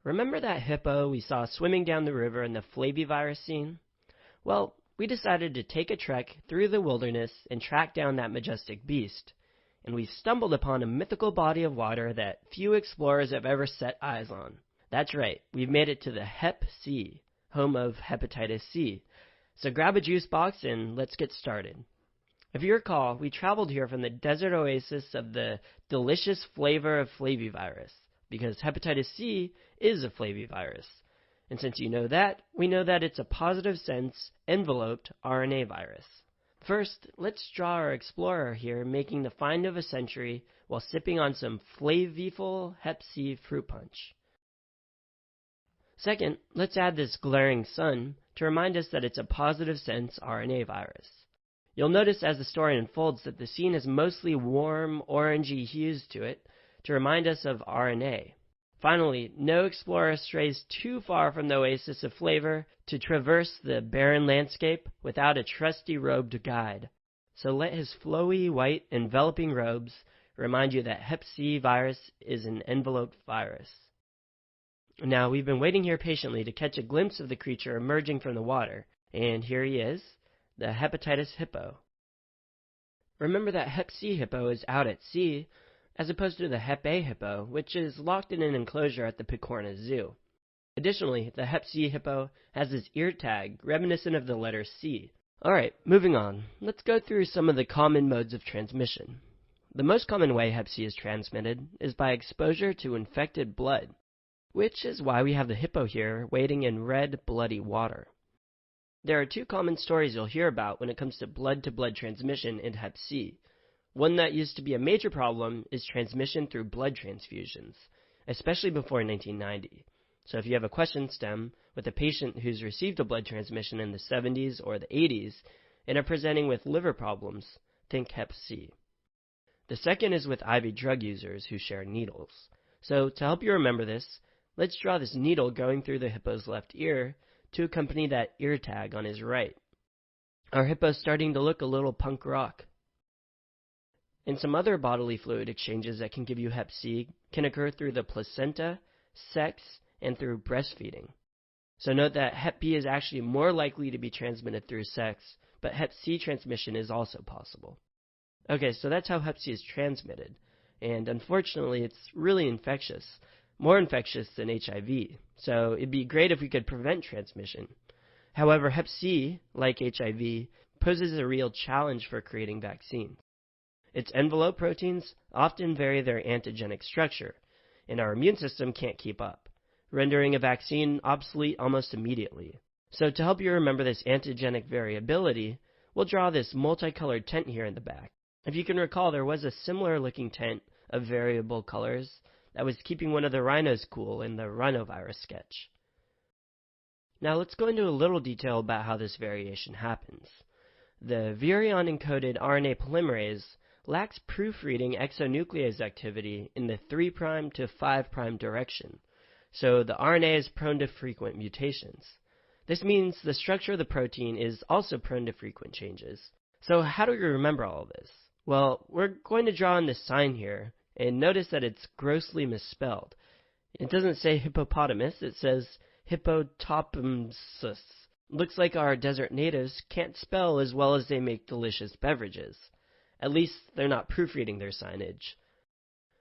Remember that hippo we saw swimming down the river in the flavivirus scene? Well, we decided to take a trek through the wilderness and track down that majestic beast. And we stumbled upon a mythical body of water that few explorers have ever set eyes on. That's right, we've made it to the Hep C, home of hepatitis C. So grab a juice box and let's get started. If you recall, we traveled here from the desert oasis of the delicious flavor of flavivirus, because hepatitis C is a flavivirus. And since you know that, we know that it's a positive sense enveloped RNA virus. First, let's draw our explorer here making the find of a century while sipping on some flavorful Hep C fruit punch. Second, let's add this glaring sun to remind us that it's a positive sense RNA virus. You'll notice as the story unfolds that the scene has mostly warm, orangey hues to it to remind us of RNA. Finally, no explorer strays too far from the oasis of flavor to traverse the barren landscape without a trusty robed guide. So let his flowy, white, enveloping robes remind you that Hep C virus is an enveloped virus. Now, we've been waiting here patiently to catch a glimpse of the creature emerging from the water, and here he is, the hepatitis hippo. Remember that Hep C hippo is out at sea, as opposed to the Hep A hippo, which is locked in an enclosure at the Picorna Zoo. Additionally, the Hep C hippo has this ear tag reminiscent of the letter C. Alright, moving on. Let's go through some of the common modes of transmission. The most common way Hep C is transmitted is by exposure to infected blood, which is why we have the hippo here wading in red, bloody water. There are two common stories you'll hear about when it comes to blood-to-blood transmission in Hep C. One that used to be a major problem is transmission through blood transfusions, especially before 1990. So if you have a question stem with a patient who's received a blood transmission in the 70s or the 80s and are presenting with liver problems, think Hep C. The second is with IV drug users who share needles. So to help you remember this, let's draw this needle going through the hippo's left ear to accompany that ear tag on his right. Our hippo's starting to look a little punk rock. And some other bodily fluid exchanges that can give you Hep C can occur through the placenta, sex, and through breastfeeding. So note that Hep B is actually more likely to be transmitted through sex, but Hep C transmission is also possible. Okay, so that's how Hep C is transmitted, and unfortunately it's really infectious, more infectious than HIV, so it'd be great if we could prevent transmission. However, Hep C, like HIV, poses a real challenge for creating vaccines. Its envelope proteins often vary their antigenic structure, and our immune system can't keep up, rendering a vaccine obsolete almost immediately. So to help you remember this antigenic variability, we'll draw this multicolored tent here in the back. If you can recall, there was a similar looking tent of variable colors that was keeping one of the rhinos cool in the rhinovirus sketch. Now let's go into a little detail about how this variation happens. The virion-encoded RNA polymerase lacks proofreading exonuclease activity in the 3' to 5' direction, so the RNA is prone to frequent mutations. This means the structure of the protein is also prone to frequent changes. So how do we remember all of this? Well, we're going to draw on this sign here, and notice that it's grossly misspelled. It doesn't say hippopotamus, it says hippotopotamus. Looks like our desert natives can't spell as well as they make delicious beverages. At least they're not proofreading their signage.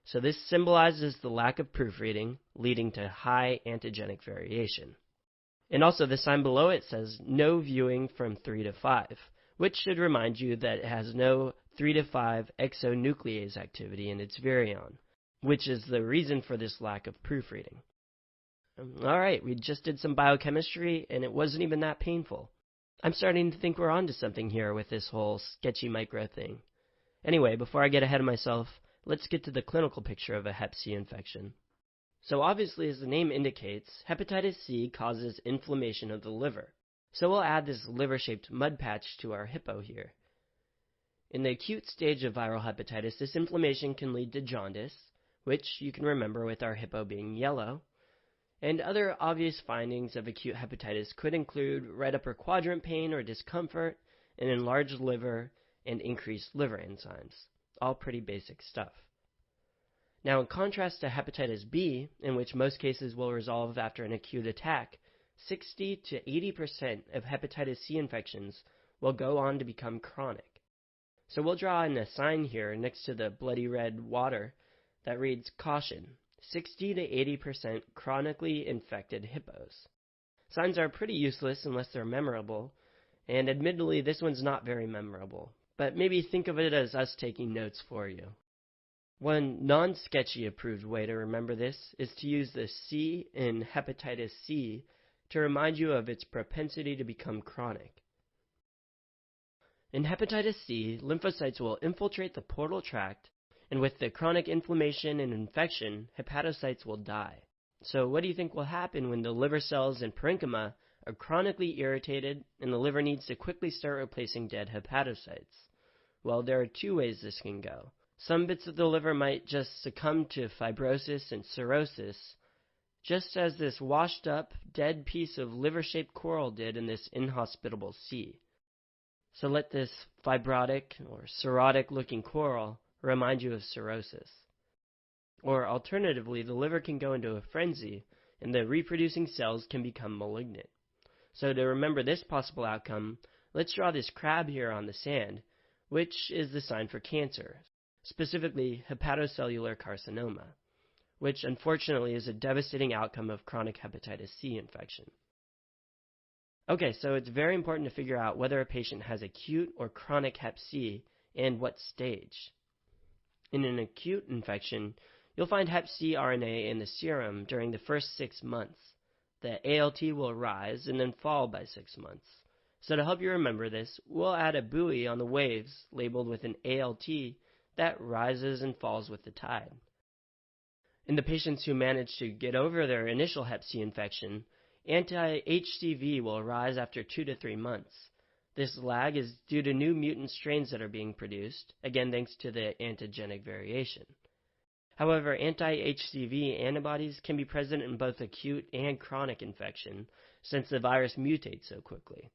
So this symbolizes the lack of proofreading, leading to high antigenic variation. And also the sign below it says no viewing from 3 to 5, which should remind you that it has no 3 to 5 exonuclease activity in its virion, which is the reason for this lack of proofreading. Alright, we just did some biochemistry and it wasn't even that painful. I'm starting to think we're onto something here with this whole sketchy micro thing. Anyway, before I get ahead of myself, let's get to the clinical picture of a Hep C infection. So obviously, as the name indicates, hepatitis C causes inflammation of the liver. So we'll add this liver-shaped mud patch to our hippo here. In the acute stage of viral hepatitis, this inflammation can lead to jaundice, which you can remember with our hippo being yellow. And other obvious findings of acute hepatitis could include right upper quadrant pain or discomfort, an enlarged liver, and increased liver enzymes. All pretty basic stuff. Now, in contrast to hepatitis B, in which most cases will resolve after an acute attack, 60 to 80% of hepatitis C infections will go on to become chronic. So we'll draw in a sign here next to the bloody red water that reads caution, 60 to 80% chronically infected hippos. Signs are pretty useless unless they're memorable, and admittedly this one's not very memorable, but maybe think of it as us taking notes for you. One non-sketchy approved way to remember this is to use the C in hepatitis C to remind you of its propensity to become chronic. In hepatitis C, lymphocytes will infiltrate the portal tract, and with the chronic inflammation and infection, hepatocytes will die. So what do you think will happen when the liver cells and parenchyma are chronically irritated and the liver needs to quickly start replacing dead hepatocytes? Well, there are two ways this can go. Some bits of the liver might just succumb to fibrosis and cirrhosis, just as this washed up, dead piece of liver-shaped coral did in this inhospitable sea. So let this fibrotic or cirrhotic-looking coral remind you of cirrhosis. Or alternatively, the liver can go into a frenzy and the reproducing cells can become malignant. So to remember this possible outcome, let's draw this crab here on the sand, which is the sign for cancer, specifically hepatocellular carcinoma, which unfortunately is a devastating outcome of chronic hepatitis C infection. Okay, so it's very important to figure out whether a patient has acute or chronic hep C and what stage. In an acute infection, you'll find hep C RNA in the serum during the first 6 months. The ALT will rise and then fall by 6 months. So to help you remember this, we'll add a buoy on the waves labeled with an ALT that rises and falls with the tide. In the patients who manage to get over their initial hep C infection, anti-HCV will rise after 2 to 3 months. This lag is due to new mutant strains that are being produced, again thanks to the antigenic variation. However, anti-HCV antibodies can be present in both acute and chronic infection, since the virus mutates so quickly.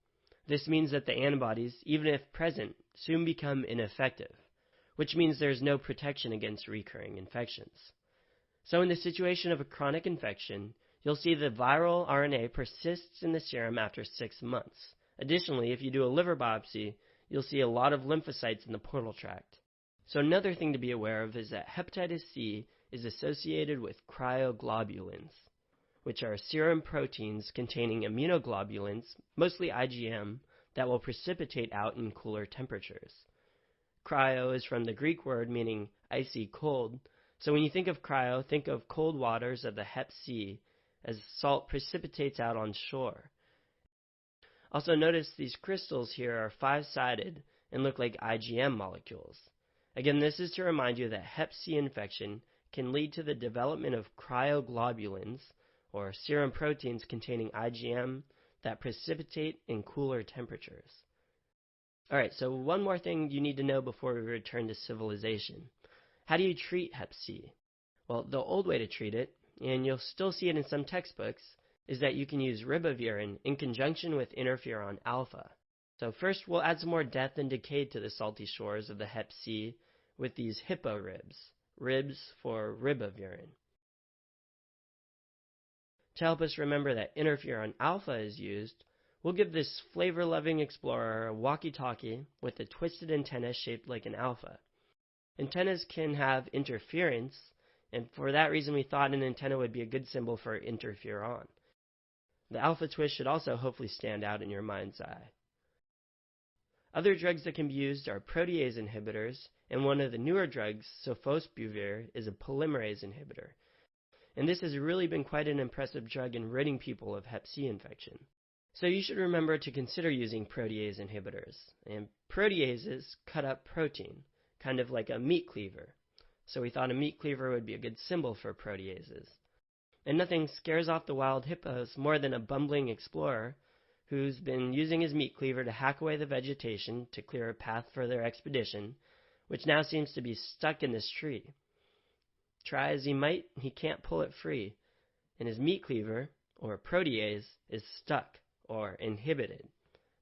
This means that the antibodies, even if present, soon become ineffective, which means there is no protection against recurring infections. So in the situation of a chronic infection, you'll see the viral RNA persists in the serum after 6 months. Additionally, if you do a liver biopsy, you'll see a lot of lymphocytes in the portal tract. So another thing to be aware of is that hepatitis C is associated with cryoglobulins, which are serum proteins containing immunoglobulins, mostly IgM, that will precipitate out in cooler temperatures. Cryo is from the Greek word meaning icy cold, so when you think of cryo, think of cold waters of the hep C as salt precipitates out on shore. Also notice these crystals here are 5-sided and look like IgM molecules. Again, this is to remind you that hep C infection can lead to the development of cryoglobulins, or serum proteins containing IgM that precipitate in cooler temperatures. Alright, so one more thing you need to know before we return to civilization. How do you treat hep C? Well, the old way to treat it, and you'll still see it in some textbooks, is that you can use ribavirin in conjunction with interferon alpha. So first we'll add some more death and decay to the salty shores of the hep C with these hippo ribs, ribs for ribavirin. To help us remember that interferon alpha is used, we'll give this flavor-loving explorer a walkie-talkie with a twisted antenna shaped like an alpha. Antennas can have interference, and for that reason we thought an antenna would be a good symbol for interferon. The alpha twist should also hopefully stand out in your mind's eye. Other drugs that can be used are protease inhibitors, and one of the newer drugs, sofosbuvir, is a polymerase inhibitor. And this has really been quite an impressive drug in ridding people of hep C infection. So you should remember to consider using protease inhibitors. And proteases cut up protein, kind of like a meat cleaver. So we thought a meat cleaver would be a good symbol for proteases. And nothing scares off the wild hippos more than a bumbling explorer who's been using his meat cleaver to hack away the vegetation to clear a path for their expedition, which now seems to be stuck in this tree. Try as he might, he can't pull it free, and his meat cleaver, or protease, is stuck, or inhibited.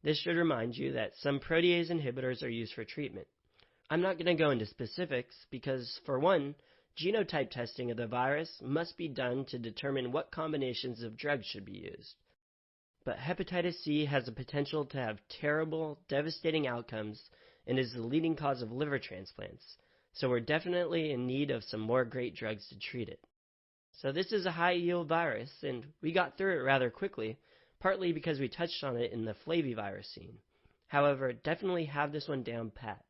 This should remind you that some protease inhibitors are used for treatment. I'm not going to go into specifics because, for one, genotype testing of the virus must be done to determine what combinations of drugs should be used. But hepatitis C has the potential to have terrible, devastating outcomes and is the leading cause of liver transplants, so we're definitely in need of some more great drugs to treat it. So this is a high-yield virus, and we got through it rather quickly, partly because we touched on it in the flavivirus scene. However, definitely have this one down pat.